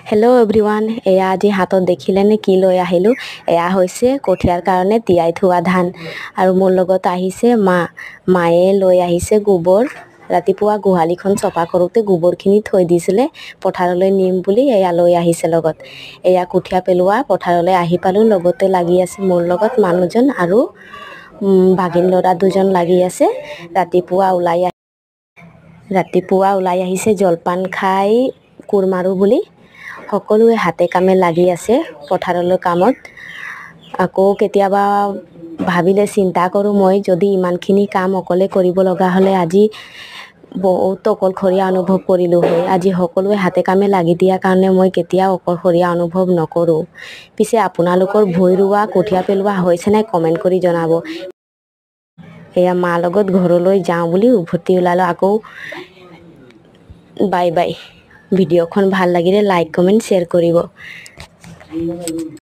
Hello' everyone, এয়া আজি হাতত দেখিলেনে কি লৈ আহিলোঁ? এয়া হৈছে কঠীয়াৰ কাৰণে তিয়াই থোৱা ধান। আৰু মোৰ লগত আহিছে মায়ে লৈ আহিছে গোবৰ। ৰাতিপুৱা গোহালিখন চফা কৰোঁতে গোবৰখিনি থৈ দিছিলে, পথাৰলৈ নিম বুলি এয়া লৈ আহিছে লগত। এয়া কঠীয়া পেলোৱা পথাৰলৈ আহি পালোঁ, লগতে লাগি আছে মোৰ লগত মানুহজন আৰু ভাগিন ল'ৰা দুজন লাগি আছে। ৰাতিপুৱা ওলাই আহিছে জলপান খাই কোৰ মাৰোঁ বুলি। সকলোৱে হাতে কামে লাগি আছে পথাৰলৈ কামত। আকৌ কেতিয়াবা ভাবিলে চিন্তা কৰোঁ, মই যদি ইমানখিনি কাম অকলে কৰিব লগা হ'লে আজি বহুত অকলশৰীয়া অনুভৱ কৰিলোঁ হয়। আজি সকলোৱে হাতে কামে লাগি দিয়াৰ কাৰণে মই কেতিয়াও অকলশৰীয়া অনুভৱ নকৰোঁ। পিছে আপোনালোকৰ ভূঁই ৰোৱা কঠীয়া পেলোৱা হৈছে নাই কমেণ্ট কৰি জনাব। এয়া মাৰ লগত ঘৰলৈ যাওঁ বুলি উভতি ওলালোঁ। আকৌ বাই বাই। ভিডিঅ'খন ভাল লাগিলে লাইক কমেণ্ট শ্বেয়াৰ কৰিব।